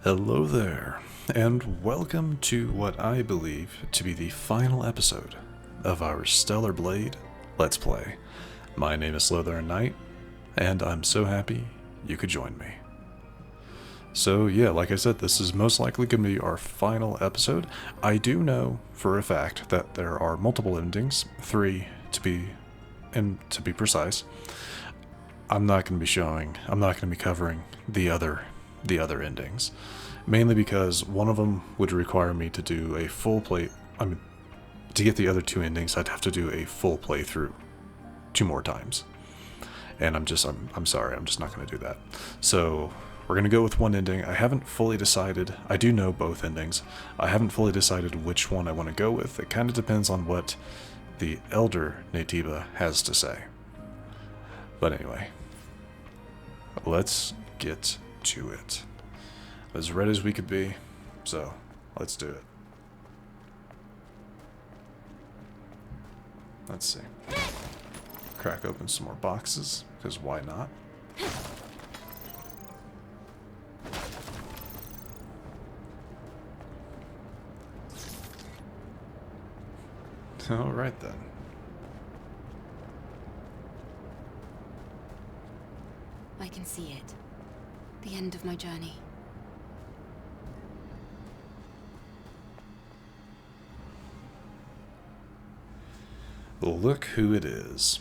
Hello there, and welcome to what I believe to be the final episode of our Stellar Blade Let's Play. My name is SlytherinKnight, and I'm so happy you could join me. So yeah, like I said, this is most likely going to be our final episode. I do know for a fact that there are multiple endings, 3 to be precise. I'm not going to be covering the other endings. Mainly because one of them would require me to do a full play. To get the other 2 endings, I'd have to do a full playthrough 2 more times. And I'm sorry, I'm just not going to do that. So we're going to go with one ending. I haven't fully decided. I do know both endings. I haven't fully decided which one I want to go with. It kind of depends on what the elder Naytiba has to say. But anyway, let's get to it. As ready as we could be, so let's do it. Let's see. Crack open some more boxes, because why not? Alright then. I can see it. The end of my journey. Look who it is.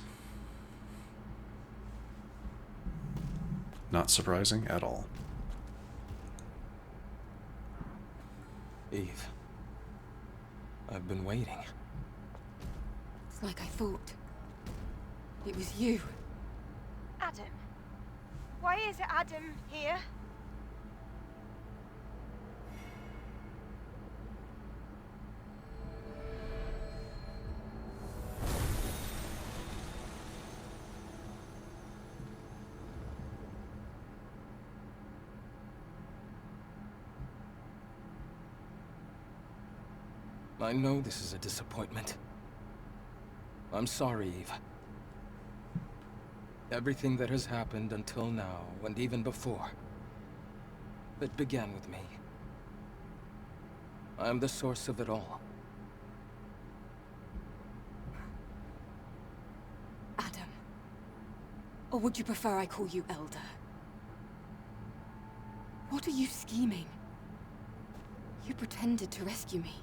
Not surprising at all. Eve, I've been waiting. It's like I thought. It was you. Adam. Why is Adam here? I know this is a disappointment. I'm sorry, Eve. Everything that has happened until now, and even before, it began with me. I am the source of it all. Adam. Or would you prefer I call you Elder? What are you scheming? You pretended to rescue me.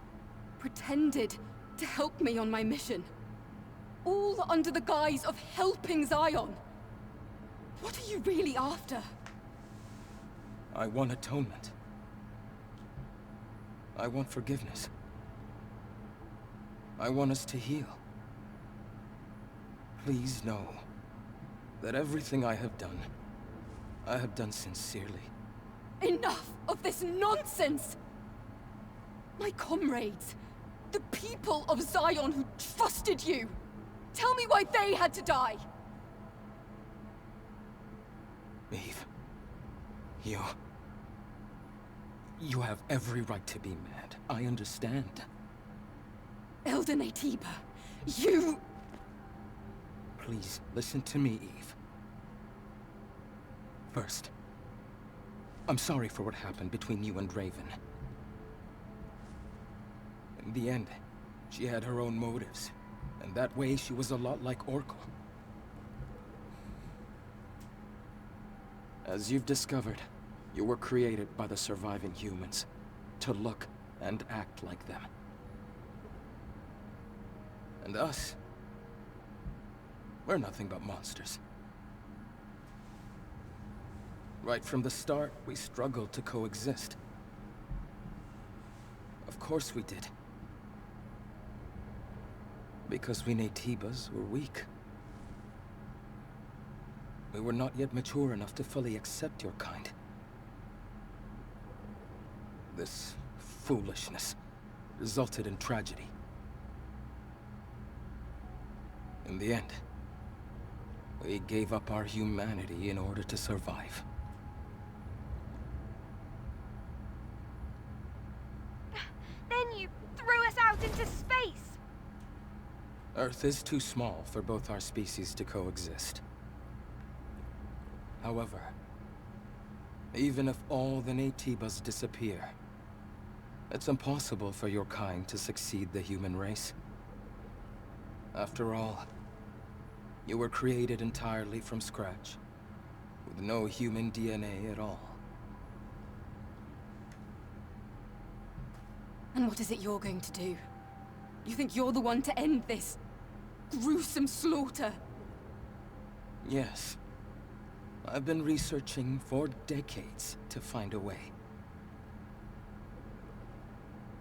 Pretended to help me on my mission. All under the guise of helping Zion. What are you really after? I want atonement. I want forgiveness. I want us to heal. Please know that everything I have done sincerely. Enough of this nonsense! My comrades, the people of Zion who trusted you, tell me why they had to die! Eve, you have every right to be mad. I understand. Elder Naytiba, you... Please, listen to me, Eve. First, I'm sorry for what happened between you and Raven. In the end, she had her own motives, and that way she was a lot like Oracle. As you've discovered, you were created by the surviving humans to look and act like them. And us, we're nothing but monsters. Right from the start, we struggled to coexist. Of course we did. Because we Naytibas were weak. We were not yet mature enough to fully accept your kind. This foolishness resulted in tragedy. In the end, we gave up our humanity in order to survive. Then you threw us out into space! Earth is too small for both our species to coexist. However, Even if all the Naytibas disappear, it's impossible for your kind to succeed the human race. After all, you were created entirely from scratch, with no human DNA at all. And what is it you're going to do? You think you're the one to end this gruesome slaughter? Yes. I've been researching for decades to find a way.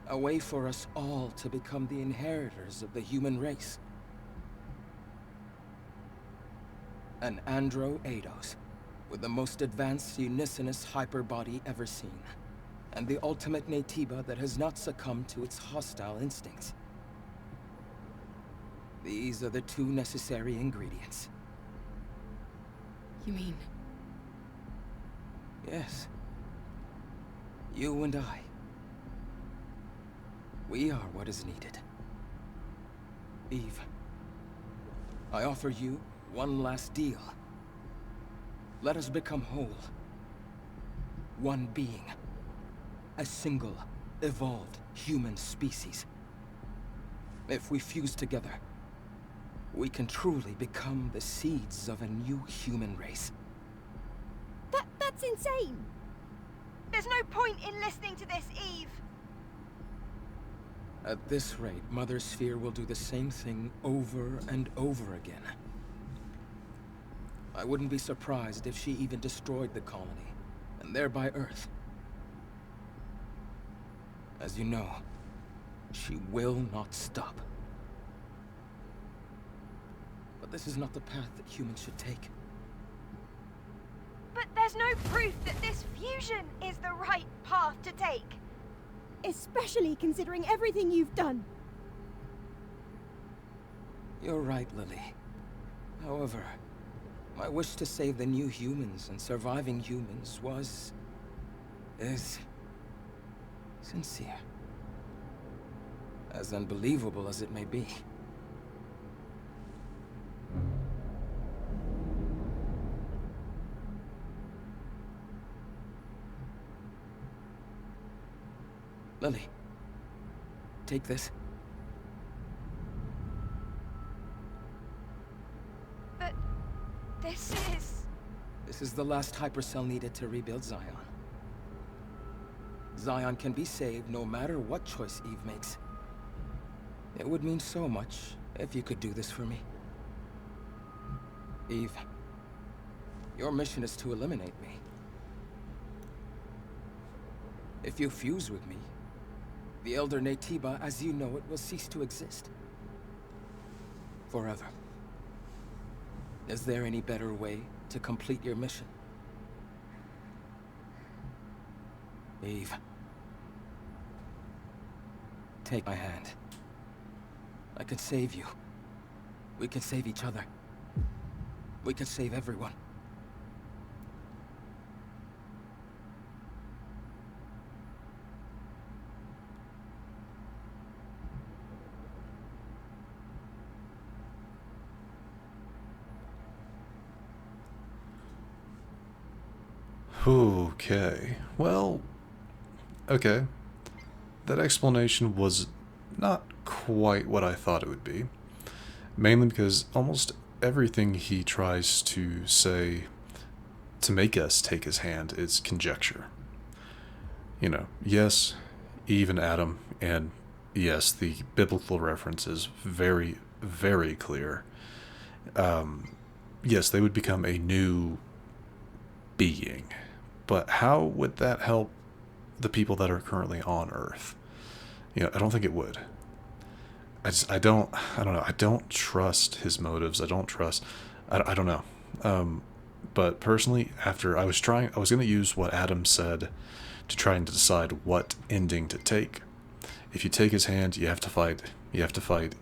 A way for us all to become the inheritors of the human race. An Andro Eidos, with the most advanced unicinous hyperbody ever seen. And the ultimate Naytiba that has not succumbed to its hostile instincts. These are the two necessary ingredients. You mean? Yes. You and I. We are what is needed. Eve, I offer you one last deal. Let us become whole. One being. A single, evolved human species. If we fuse together, we can truly become the seeds of a new human race. That's insane! There's no point in listening to this, Eve! At this rate, Mother Sphere will do the same thing over and over again. I wouldn't be surprised if she even destroyed the colony, and thereby Earth. As you know, she will not stop. But this is not the path that humans should take. But there's no proof that this fusion is the right path to take. Especially considering everything you've done. You're right, Lily. However, my wish to save the new humans and surviving humans is sincere. As unbelievable as it may be. Lily, take this. But this is... This is the last hypercell needed to rebuild Zion. Zion can be saved no matter what choice Eve makes. It would mean so much if you could do this for me. Eve, your mission is to eliminate me. If you fuse with me, the Elder Naytiba, as you know it, will cease to exist. Forever. Is there any better way to complete your mission? Eve. Take my hand. I can save you. We can save each other. We can save everyone. Okay. Well, okay. That explanation was not quite what I thought it would be. Mainly because almost everything he tries to say to make us take his hand is conjecture. You know, yes, Eve and Adam, and yes, the biblical reference is very, very clear. Yes, they would become a new being. But how would that help the people that are currently on Earth? You know, I don't think it would. I don't know. I don't trust his motives. I don't know. But personally, after I was going to use what Adam said to try and decide what ending to take. If you take his hand, you have to fight the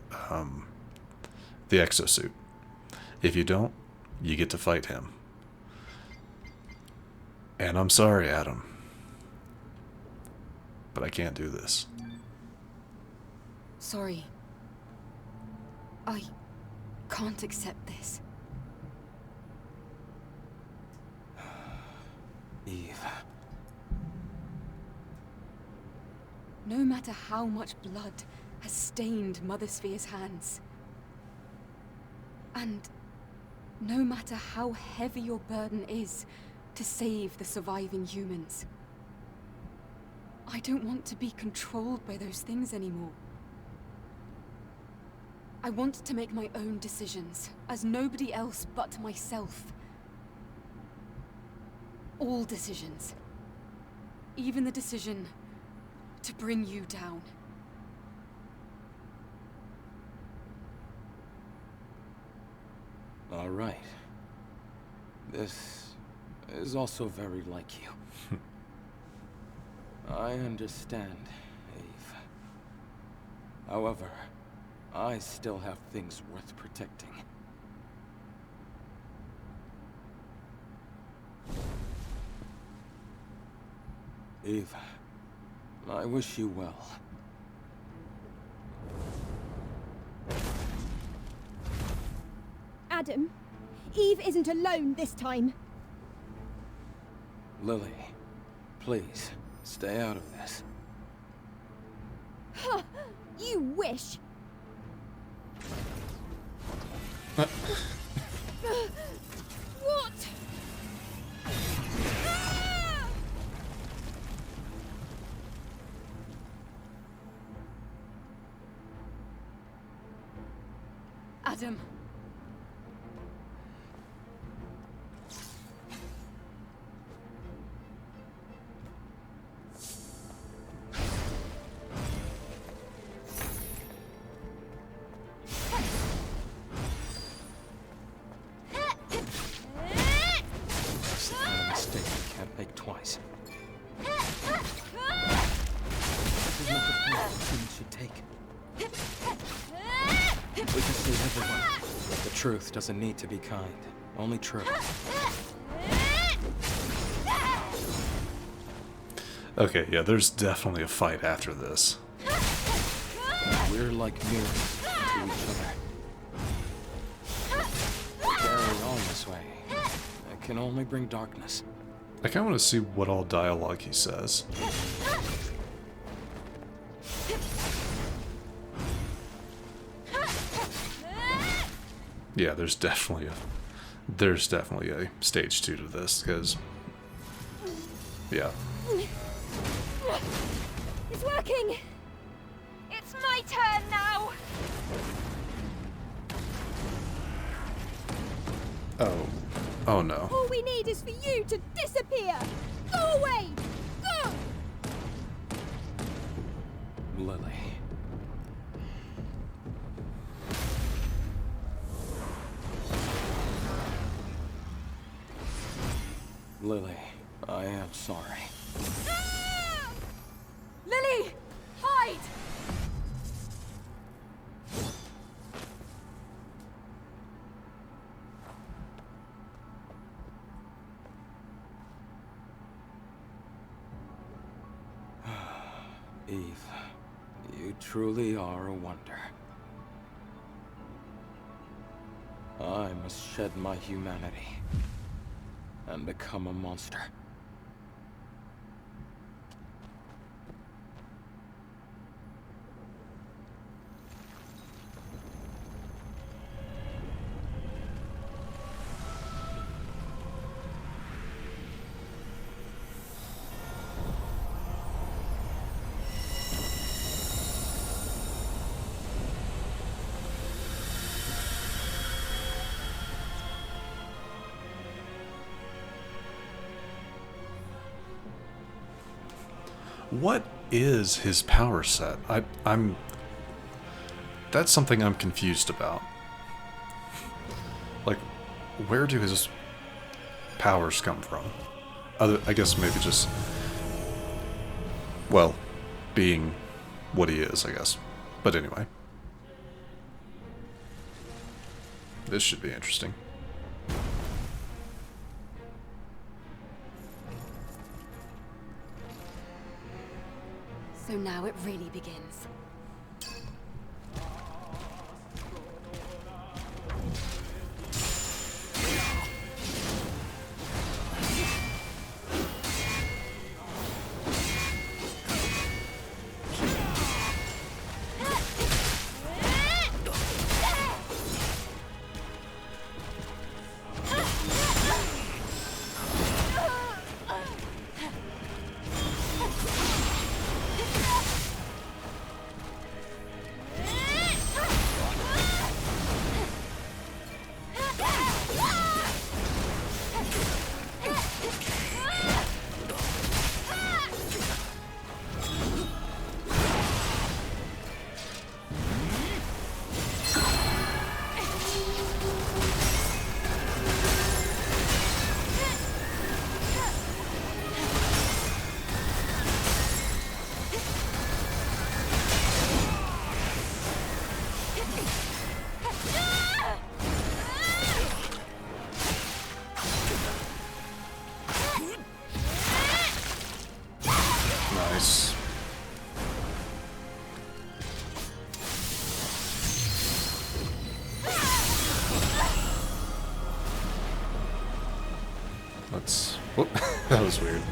exosuit. If you don't, you get to fight him. And I'm sorry, Adam, but I can't do this. Sorry. I can't accept this. Eve. No matter how much blood has stained Mother Sphere's hands, and no matter how heavy your burden is to save the surviving humans, I don't want to be controlled by those things anymore. I want to make my own decisions, as nobody else but myself. All decisions. Even the decision to bring you down. All right. This is also very like you. I understand, Eve. However, I still have things worth protecting. Eve, I wish you well. Adam, Eve isn't alone this time. Lily, please, stay out of this. Huh, you wish. What? Ah! Adam. That's the kind of mistake you can't make twice. This is not the path humans should take. We can save everyone, but the truth doesn't need to be kind. Only truth. Okay, yeah, there's definitely a fight after this. We're like mirrors to each other. Carry on this way. It can only bring darkness. I kind of want to see what all dialogue he says. Yeah, there's definitely a stage 2 to this, because yeah. It's working! It's my turn now! Oh no. All we need is for you to disappear! Go away! Go! Lily. Lily, I am sorry. Ah! Lily! Hide! Eve, you truly are a wonder. I must shed my humanity and become a monster. What is his power set? I'm that's something I'm confused about. Like, where do his powers come from? I guess maybe just, well, being what he is, I guess. But anyway. This should be interesting. So now it really begins. Nice. Let's... Whoop. That was weird.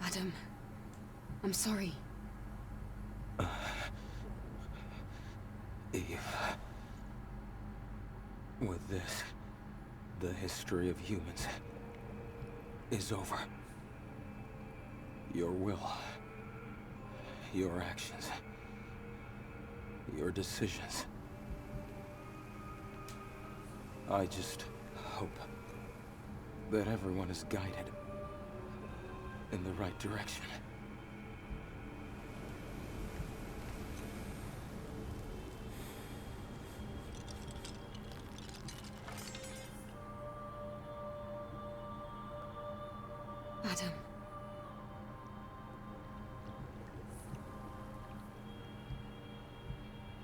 Adam, I'm sorry. Eve. With this, the history of humans is over. Your will, your actions, your decisions. I just hope that everyone is guided in the right direction. Adam.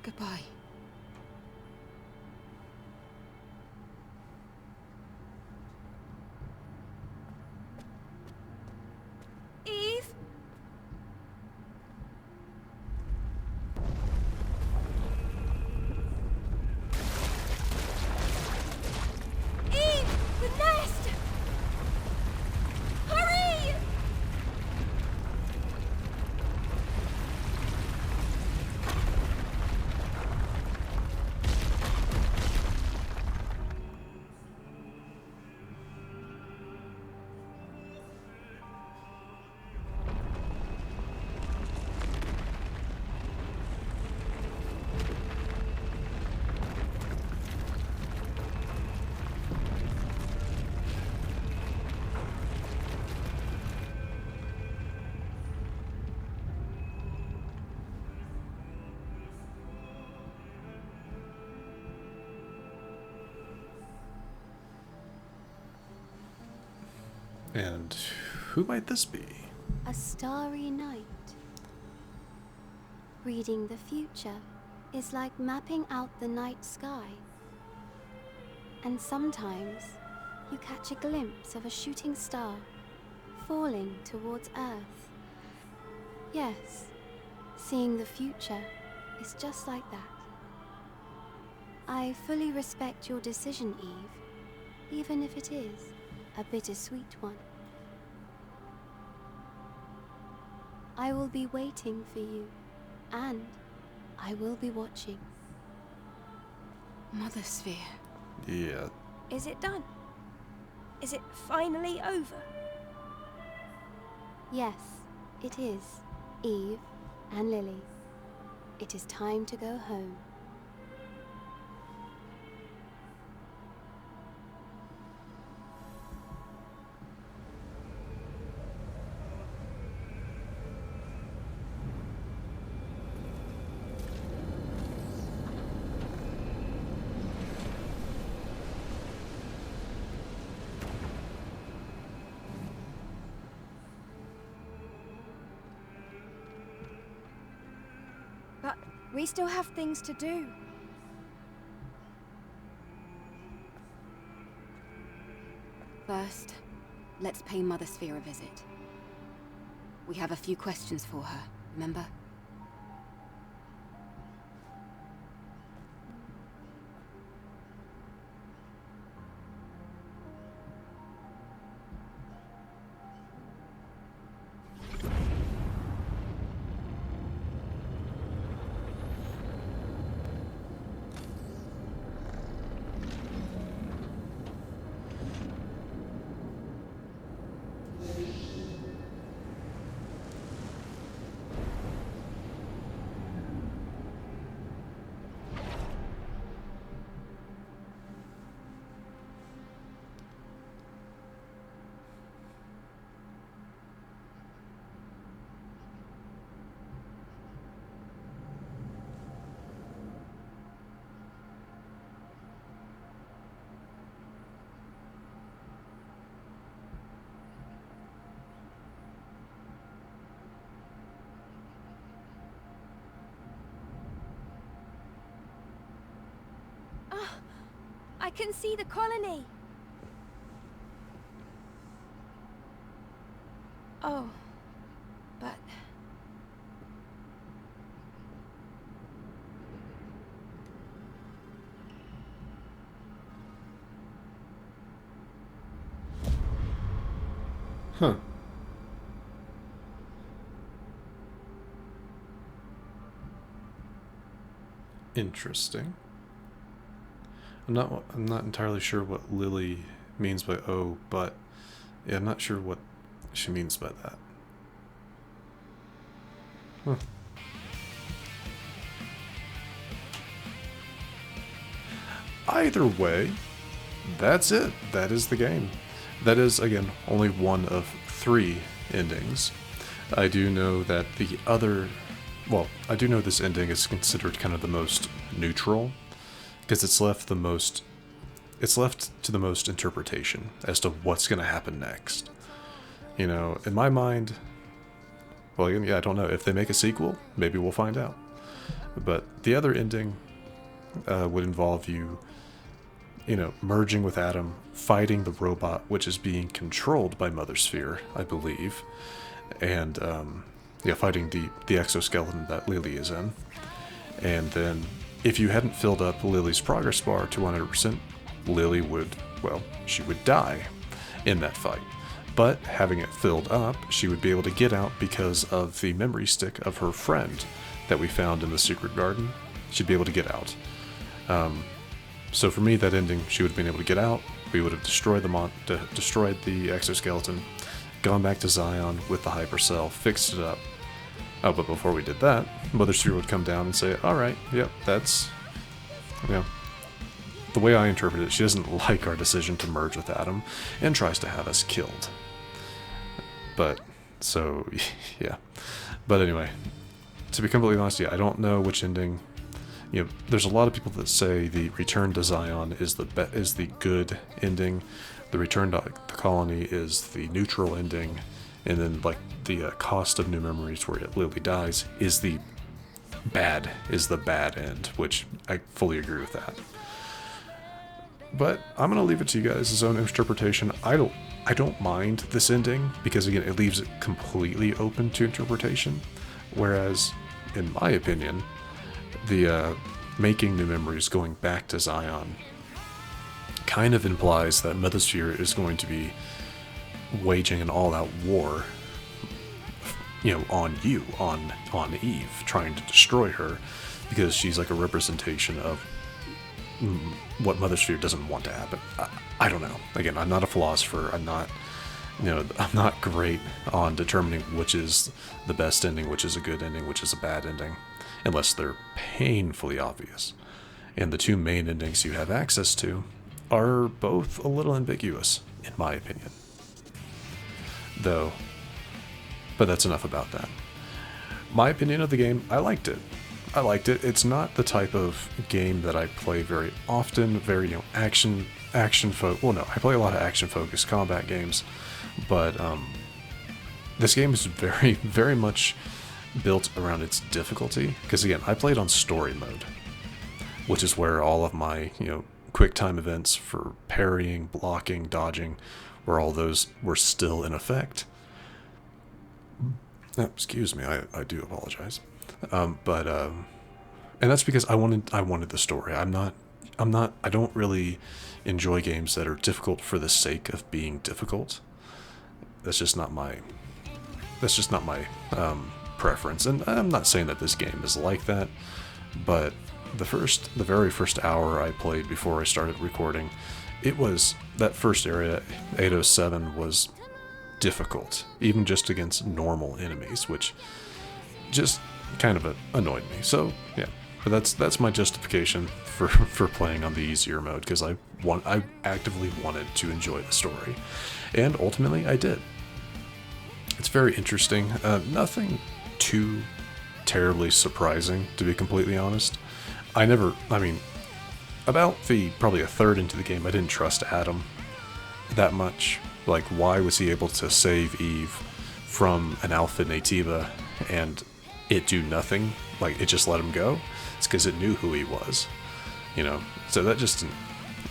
Goodbye. Eve? Eve! The nest! Hurry! And who might this be? A starry night. Reading the future is like mapping out the night sky. And sometimes you catch a glimpse of a shooting star falling towards Earth. Yes, seeing the future is just like that. I fully respect your decision, Eve, even if it is a bittersweet one. I will be waiting for you, and I will be watching. Mother Sphere. Yeah. Is it done? Is it finally over? Yes, it is, Eve and Lily. It is time to go home. We still have things to do. First, let's pay Mother Sphere a visit. We have a few questions for her, remember? I can see the colony. Oh, but... Huh. Interesting. I'm not entirely sure what Lily means by "oh," but yeah, I'm not sure what she means by that. Huh. Either way, that's it. That is the game. That is, again, only one of 3 endings. I do know that the other... Well, I do know this ending is considered kind of the most neutral, because it's left to the most interpretation as to what's going to happen next. You know, in my mind... Well, again, yeah, I don't know. If they make a sequel, maybe we'll find out. But the other ending would involve you... You know, merging with Adam, fighting the robot, which is being controlled by Mother Sphere, I believe, and yeah, fighting the exoskeleton that Lily is in. And then, if you hadn't filled up Lily's progress bar to 100%, Lily would, well, she would die in that fight. But having it filled up, she would be able to get out because of the memory stick of her friend that we found in the secret garden. She'd be able to get out. So for me, that ending, she would have been able to get out. We would have destroyed the exoskeleton, gone back to Zion with the hypercell, fixed it up. Oh, but before we did that, Mother Sphere would come down and say, "All right, yep, that's, you know, the way I interpret it. She doesn't like our decision to merge with Adam, and tries to have us killed." But so yeah. But anyway, to be completely honest, yeah, I don't know which ending. You know, there's a lot of people that say the Return to Zion is the good ending, the Return to the Colony is the neutral ending, and then like the Cost of New Memories, where Lily dies, is the bad end, which I fully agree with that. But I'm gonna leave it to you guys' own interpretation. I don't mind this ending because again, it leaves it completely open to interpretation. Whereas, in my opinion, the making new memories, going back to Zion, kind of implies that Mother Sphere is going to be waging an all-out war, you know, on Eve, trying to destroy her, because she's like a representation of what Mother Sphere doesn't want to happen. I don't know. Again, I'm not a philosopher. I'm not great on determining which is the best ending, which is a good ending, which is a bad ending, unless they're painfully obvious. And the 2 main endings you have access to are both a little ambiguous, in my opinion. Though, but that's enough about that. My opinion of the game, I liked it. It's not the type of game that I play very often, very, you know, well, no, I play a lot of action-focused combat games, but this game is very, very much built around its difficulty. Because again, I played on story mode, which is where all of my, quick time events for parrying, blocking, dodging, where all those were still in effect. Oh, excuse me, I do apologize. And that's because I wanted the story. I don't really enjoy games that are difficult for the sake of being difficult. That's just not my preference. And I'm not saying that this game is like that, but the very first hour I played before I started recording, it was, that first area, 807, was difficult, even just against normal enemies, which just kind of annoyed me. So yeah, but that's my justification for playing on the easier mode, because I actively wanted to enjoy the story, and ultimately I did. It's very interesting. Nothing too terribly surprising, to be completely honest. About probably a third into the game, I didn't trust Adam that much. Like, why was he able to save Eve from an alpha Naytiba and it do nothing? Like, it just let him go? It's because it knew who he was, So that just,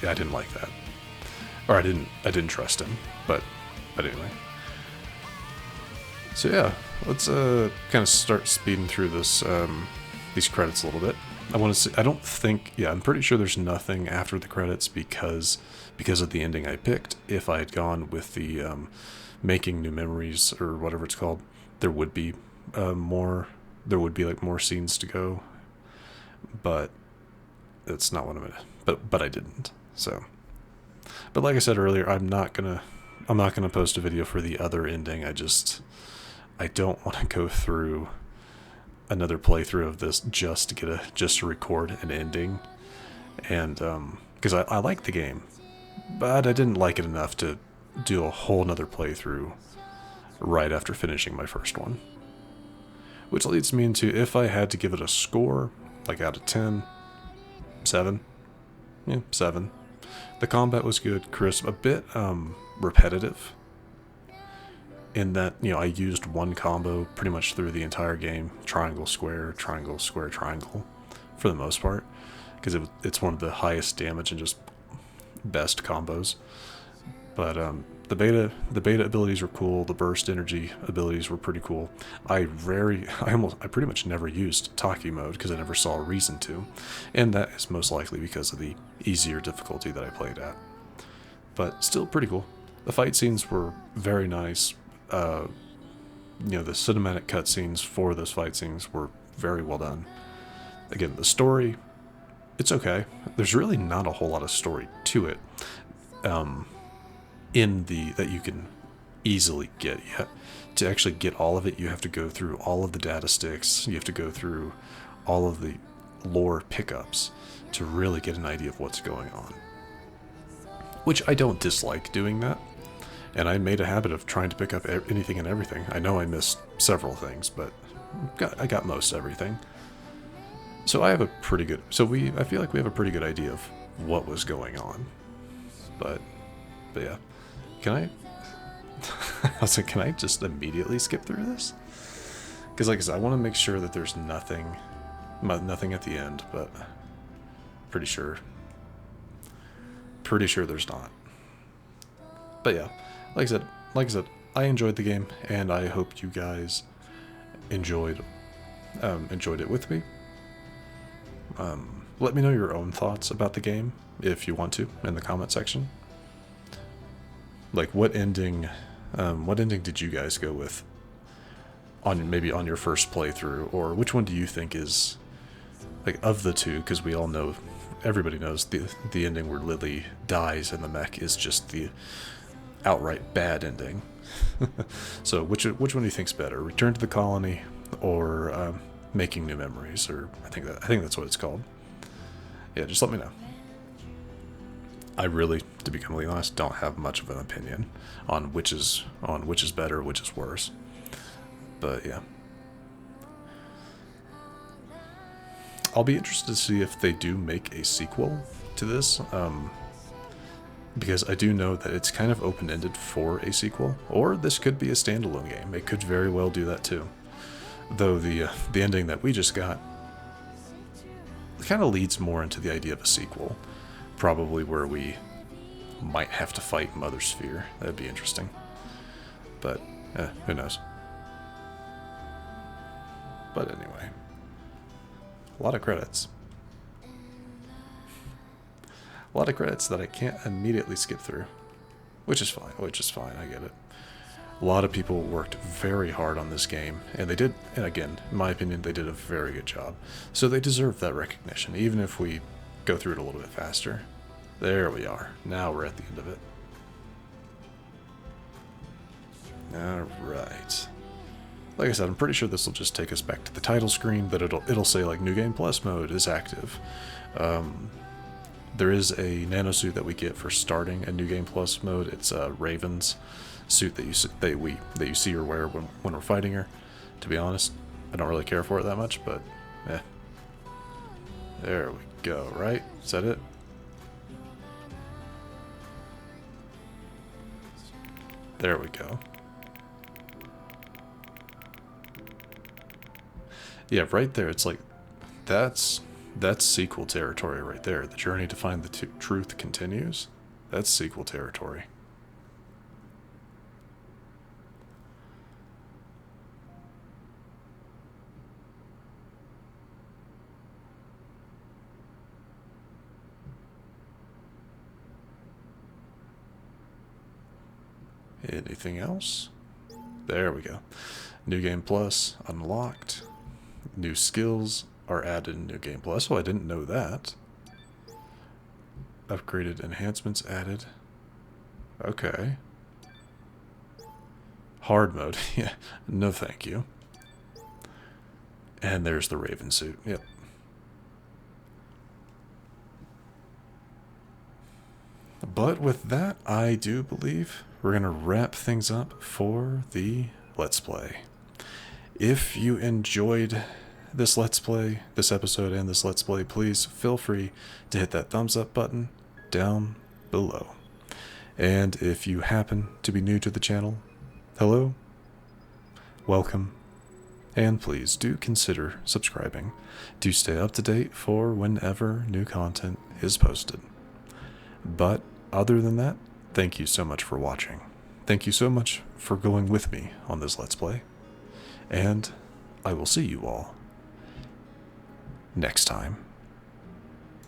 I didn't like that, or I didn't trust him. But anyway. So yeah, let's kind of start speeding through these credits a little bit. I want to see. I'm pretty sure there's nothing after the credits because of the ending I picked. If I had gone with the making new memories or whatever it's called, there would be more. There would be like more scenes to go, but that's not what I'm gonna. But I didn't. So, but like I said earlier, I'm not gonna post a video for the other ending. I don't want to go through another playthrough of this just to record an ending, and because I like the game, but I didn't like it enough to do a whole nother playthrough right after finishing my first one. Which leads me into, if I had to give it a score, like out of 10, 7. Yeah, 7. The combat was good, crisp, a bit repetitive, in that, I used one combo pretty much through the entire game. Triangle, square, triangle, for the most part, because it's one of the highest damage and just best combos. But the beta abilities were cool. The burst energy abilities were pretty cool. I pretty much never used Taki mode because I never saw a reason to, and that is most likely because of the easier difficulty that I played at. But still pretty cool. The fight scenes were very nice. The cinematic cutscenes for those fight scenes were very well done. Again, the story, it's okay. There's really not a whole lot of story to it. That you can easily get. To actually get all of it, you have to go through all of the data sticks. You have to go through all of the lore pickups to really get an idea of what's going on. Which I don't dislike doing that. And I made a habit of trying to pick up anything and everything. I know I missed several things, but I got most everything. So I feel like we have a pretty good idea of what was going on. But yeah. Can I just immediately skip through this? Because like I said, I want to make sure that there's nothing at the end, but pretty sure there's not. But yeah, like I said, I enjoyed the game, and I hope you guys enjoyed it with me. Let me know your own thoughts about the game if you want to in the comment section. Like, what ending did you guys go with maybe on your first playthrough, or which one do you think is, like, of the two? Because we all know, everybody knows the ending where Lily dies and the mech is just the outright bad ending. So which one do you think's better? Return to the Colony or Making New Memories? Or I think that's what it's called. Yeah, just let me know. I really, to be completely honest, don't have much of an opinion on which is better, which is worse. But yeah, I'll be interested to see if they do make a sequel to this, because I do know that it's kind of open-ended for a sequel, or this could be a standalone game. It could very well do that too. Though the ending that we just got kind of leads more into the idea of a sequel. Probably where we might have to fight Mother Sphere. That'd be interesting. But, who knows. But anyway. A lot of credits. A lot of credits that I can't immediately skip through. Which is fine, I get it. A lot of people worked very hard on this game, and they did, and again, in my opinion, they did a very good job. So they deserve that recognition, even if we go through it a little bit faster. There we are. Now we're at the end of it. Alright. Like I said, I'm pretty sure this will just take us back to the title screen, but it'll say like New Game Plus mode is active. There is a nanosuit that we get for starting a New Game Plus mode. It's Raven's suit that you see her wear when we're fighting her. To be honest, I don't really care for it that much, but there we go. Right? Is that it? There we go. Yeah, right there. It's like that's sequel territory right there. The journey to find the truth continues. That's sequel territory. Anything else? There we go. New Game Plus unlocked. New skills are added in New Game Plus. Oh, I didn't know that. Upgraded enhancements added. Okay. Hard mode. Yeah. No thank you. And there's the Raven suit. Yep. But with that, I do believe we're going to wrap things up for the Let's Play. If you enjoyed this Let's Play, this episode and this Let's Play, please feel free to hit that thumbs up button down below. And if you happen to be new to the channel, hello, welcome, and please do consider subscribing to stay up to date for whenever new content is posted. But other than that, thank you so much for watching. Thank you so much for going with me on this Let's Play. And I will see you all next time.